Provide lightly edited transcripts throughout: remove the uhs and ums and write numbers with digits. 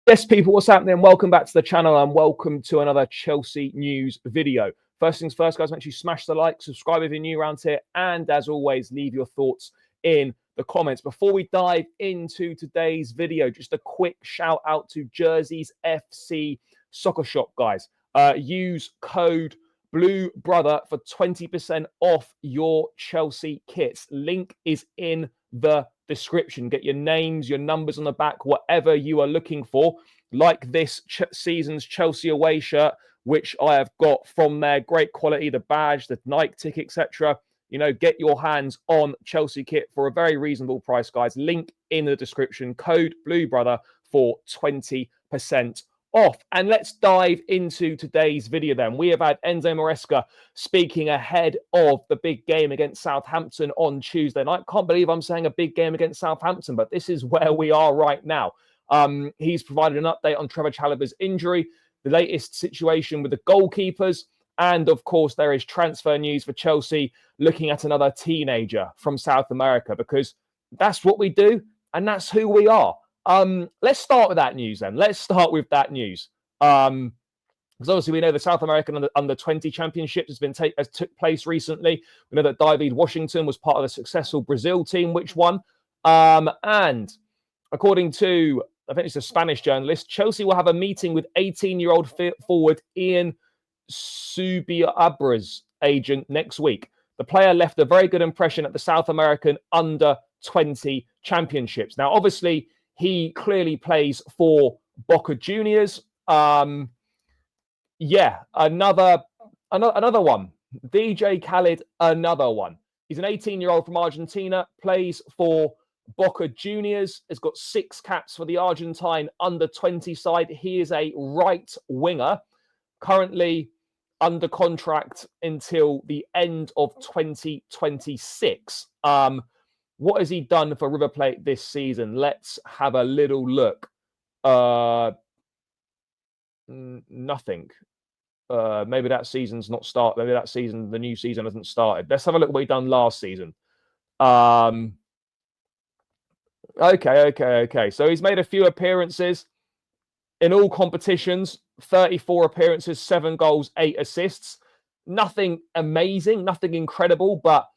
Yes, people, what's happening? Welcome back to the channel and welcome to another Chelsea news video. First things first, guys, make sure you smash the like, subscribe if you're new around here, and as always, leave your thoughts in the comments. Before we dive into today's video, just a quick shout out to Jersey's FC Soccer Shop, guys. Use code Blue Brother for 20% off your Chelsea kits. Link is in the description. Get your names, your numbers on the back, whatever you are looking for. Like this season's Chelsea away shirt, which I have got from there. Great quality, the badge, the Nike tick, etc. You know, get your hands on Chelsea kit for a very reasonable price, guys. Link in the description. Code Blue Brother for 20% off. And let's dive into today's video then. We have had Enzo Maresca speaking ahead of the big game against Southampton on Tuesday night. Can't believe I'm saying a big game against Southampton, but this is where we are right now. He's provided an update on Trevoh Chalobah's injury, the latest situation with the goalkeepers, and of course there is transfer news for Chelsea looking at another teenager from South America, because that's what we do and that's who we are. Let's start with that news then. Let's start with that news. Because obviously we know the South American under 20 championship has took place recently. We know that David Washington was part of the successful Brazil team, which won. And according to, I think it's a Spanish journalist, Chelsea will have a meeting with 18-year-old forward Ian Subiabre's agent next week. The player left a very good impression at the South American under 20 championships. Now, obviously, he clearly plays for Boca Juniors. Yeah, another one. DJ Khaled, another one. He's an 18-year-old from Argentina, plays for Boca Juniors, has got 6 caps for the Argentine under 20 side. He is a right winger, currently under contract until the end of 2026. What has he done for River Plate this season? Let's have a little look. Nothing. Maybe that season's not started. Maybe that season, the new season hasn't started. Let's have a look at what he done last season. Okay. So he's made a few appearances in all competitions. 34 appearances, 7 goals, 8 assists. Nothing amazing, nothing incredible, but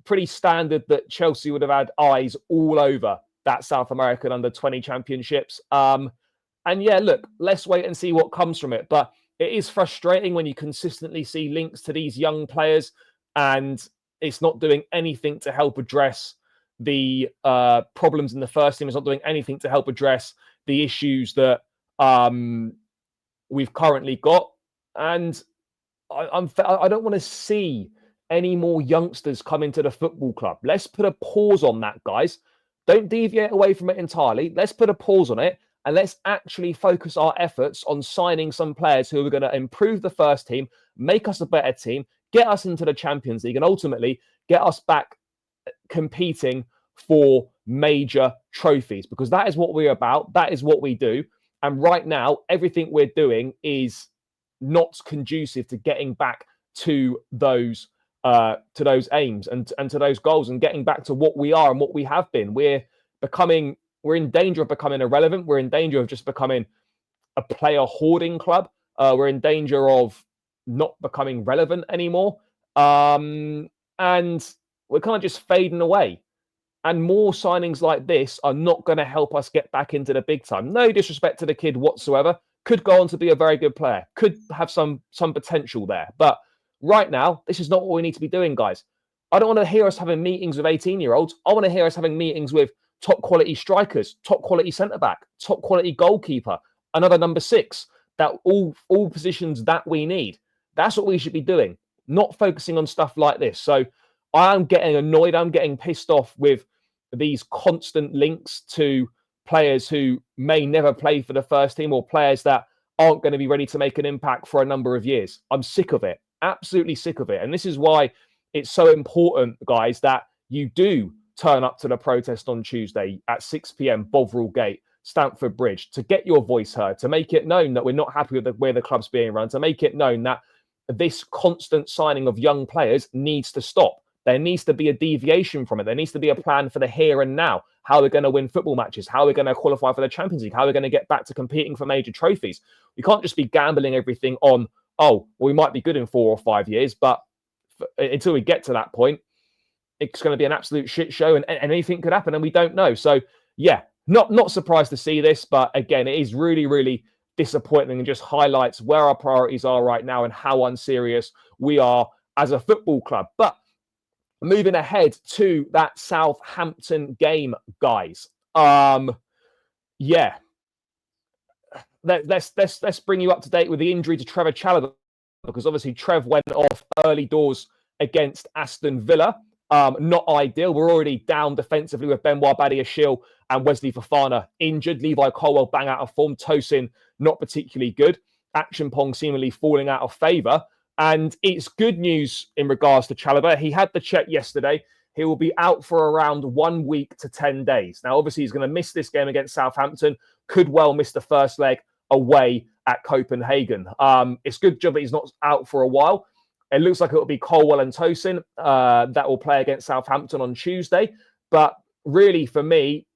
pretty standard that Chelsea would have had eyes all over that South American under 20 championships. And yeah, look, let's wait and see what comes from it. But it is frustrating when you consistently see links to these young players and it's not doing anything to help address the problems in the first team. It's not doing anything to help address the issues that we've currently got. And I don't want to see any more youngsters come into the football club. Let's put a pause on that, guys. Don't deviate away from it entirely. Let's put a pause on it and let's actually focus our efforts on signing some players who are going to improve the first team, make us a better team, get us into the Champions League, and ultimately get us back competing for major trophies, because that is what we're about. That is what we do. And right now, everything we're doing is not conducive to getting back to those aims and to those goals and getting back to what we are and what we have been. We're in danger of becoming irrelevant. We're in danger of just becoming a player hoarding club. We're in danger of not becoming relevant anymore. And we're kind of just fading away. And more signings like this are not going to help us get back into the big time. No disrespect to the kid whatsoever. Could go on to be a very good player. Could have some potential there. But right now, this is not what we need to be doing, guys. I don't want to hear us having meetings with 18-year-olds. I want to hear us having meetings with top quality strikers, top quality centre-back, top quality goalkeeper, another number 6, that all positions that we need. That's what we should be doing, not focusing on stuff like this. So I'm getting annoyed. I'm getting pissed off with these constant links to players who may never play for the first team or players that aren't going to be ready to make an impact for a number of years. I'm sick of it. Absolutely sick of it. And this is why it's so important, guys, that you do turn up to the protest on Tuesday at 6 p.m. Bovril Gate, Stamford Bridge, to get your voice heard, to make it known that we're not happy with the way the club's being run, to make it known that this constant signing of young players needs to stop. There needs to be a deviation from it. There needs to be a plan for the here and now. How we're going to win football matches, how we're going to qualify for the Champions League, how we're going to get back to competing for major trophies. We can't just be gambling everything on, oh, well, we might be good in 4 or 5 years, but until we get to that point, it's going to be an absolute shit show and anything could happen and we don't know. So, yeah, not surprised to see this, but again, it is really, really disappointing and just highlights where our priorities are right now and how unserious we are as a football club. But moving ahead to that Southampton game, guys. Yeah. Let's bring you up to date with the injury to Trevoh Chalobah, because obviously Trev went off early doors against Aston Villa. Not ideal. We're already down defensively with Benoit Badiashile and Wesley Fofana injured. Levi Colwill bang out of form. Tosin not particularly good. Acheampong seemingly falling out of favour. And it's good news in regards to Chalobah. He had the check yesterday. He will be out for around 1 week to 10 days. Now, obviously, he's going to miss this game against Southampton. Could well miss the first leg away at Copenhagen. It's a good job that he's not out for a while. It looks like it will be Colwill and Tosin that will play against Southampton on Tuesday. But really, for me,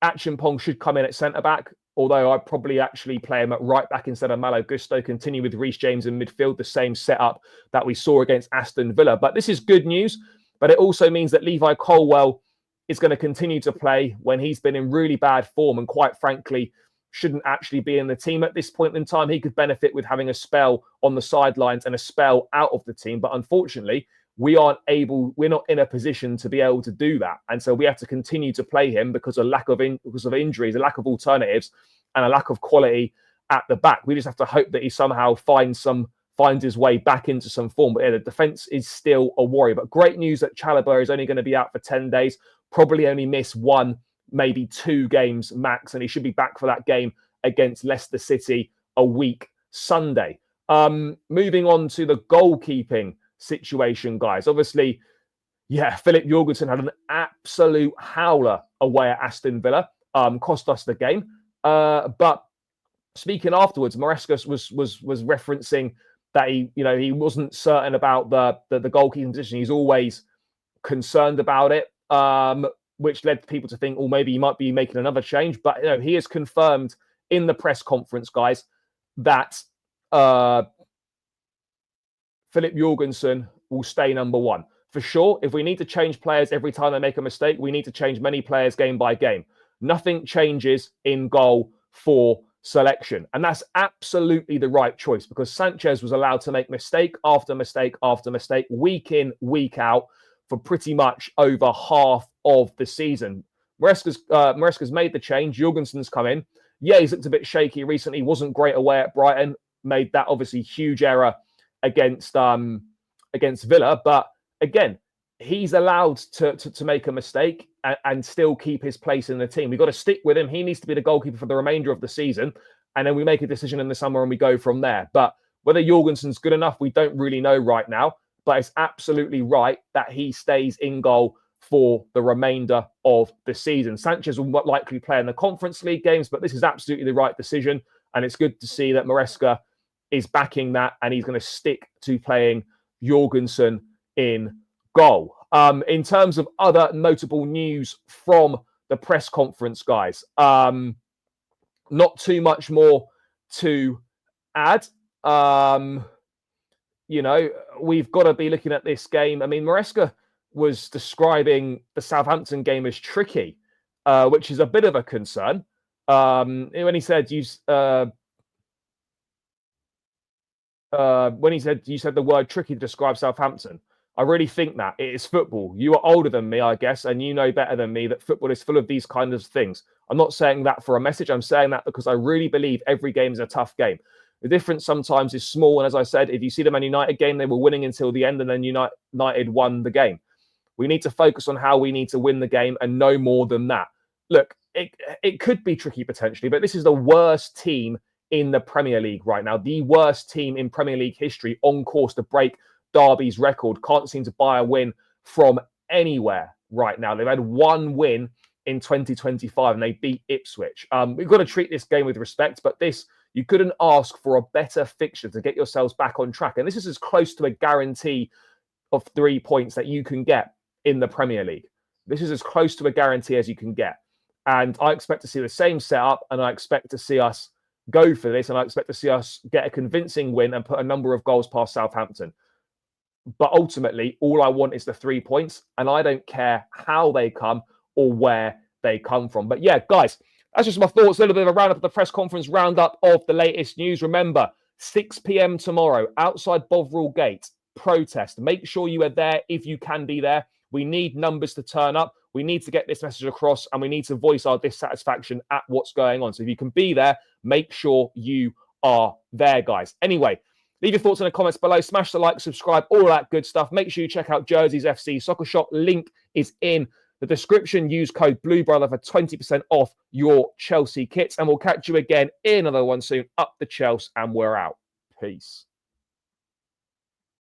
Acheampong should come in at centre-back, although I'd probably actually play him at right-back instead of Malo Gusto, continue with Reece James in midfield, the same setup that we saw against Aston Villa. But this is good news, but it also means that Levi Colwill is going to continue to play when he's been in really bad form and quite frankly shouldn't actually be in the team at this point in time. He could benefit with having a spell on the sidelines and a spell out of the team. But unfortunately, we're not in a position to be able to do that. And so we have to continue to play him because of because of injuries, a lack of alternatives and a lack of quality at the back. We just have to hope that he somehow finds his way back into some form. But yeah, the defence is still a worry. But great news that Chalobah is only going to be out for 10 days, probably only miss 1, maybe 2 games max. And he should be back for that game against Leicester City a week Sunday. Moving on to the goalkeeping situation, guys. Obviously, yeah, Philip Jorgensen had an absolute howler away at Aston Villa, cost us the game. But speaking afterwards, Maresca was referencing that he wasn't certain about the goalkeeping position. He's always concerned about it, which led people to think, oh, maybe he might be making another change. But he has confirmed in the press conference, guys, that Philip Jorgensen will stay number 1. For sure, if we need to change players every time they make a mistake, we need to change many players game by game. Nothing changes in goal for selection. And that's absolutely the right choice because Sanchez was allowed to make mistake after mistake after mistake, week in, week out, for pretty much over half of the season. Maresca's made the change. Jorgensen's come in. Yeah, he's looked a bit shaky recently. Wasn't great away at Brighton. Made that obviously huge error against Villa, but again, he's allowed to make a mistake and still keep his place in the team. We've got to stick with him. He needs to be the goalkeeper for the remainder of the season, and then we make a decision in the summer and we go from there. But whether Jorgensen's good enough, we don't really know right now. But it's absolutely right that he stays in goal for the remainder of the season. Sanchez will likely play in the Conference League games, but this is absolutely the right decision, and it's good to see that Maresca is backing that, and he's going to stick to playing Jorgensen in goal. In terms of other notable news from the press conference, guys, not too much more to add. We've got to be looking at this game. I mean, Maresca was describing the Southampton game as tricky, which is a bit of a concern. When he said you said the word tricky to describe Southampton, I really think that it is football. You are older than me, I guess, and you know better than me that football is full of these kind of things. I'm not saying that for a message. I'm saying that because I really believe every game is a tough game. The difference sometimes is small. And as I said, if you see the Man United game, they were winning until the end and then United won the game. We need to focus on how we need to win the game and no more than that. Look, it could be tricky potentially, but this is the worst team in the Premier League right now. The worst team in Premier League history, on course to break Derby's record. Can't seem to buy a win from anywhere right now. They've had 1 win in 2025 and they beat Ipswich. We've got to treat this game with respect, but you couldn't ask for a better fixture to get yourselves back on track. And this is as close to a guarantee of 3 points that you can get in the Premier League. This is as close to a guarantee as you can get. And I expect to see the same setup, and I expect to see us go for this, and I expect to see us get a convincing win and put a number of goals past Southampton. But ultimately, all I want is the 3 points, and I don't care how they come or where they come from. But yeah, guys, that's just my thoughts. A little bit of a roundup of the press conference, roundup of the latest news. Remember, 6 p.m. tomorrow, outside Bovril Gate, protest. Make sure you are there if you can be there. We need numbers to turn up. We need to get this message across, and we need to voice our dissatisfaction at what's going on. So if you can be there, make sure you are there, guys. Anyway, leave your thoughts in the comments below. Smash the like, subscribe, all that good stuff. Make sure you check out Jerseys FC Soccer Shop. Link is in the description. Use code BlueBrother for 20% off your Chelsea kits. And we'll catch you again in another one soon. Up the Chelsea, and we're out. Peace.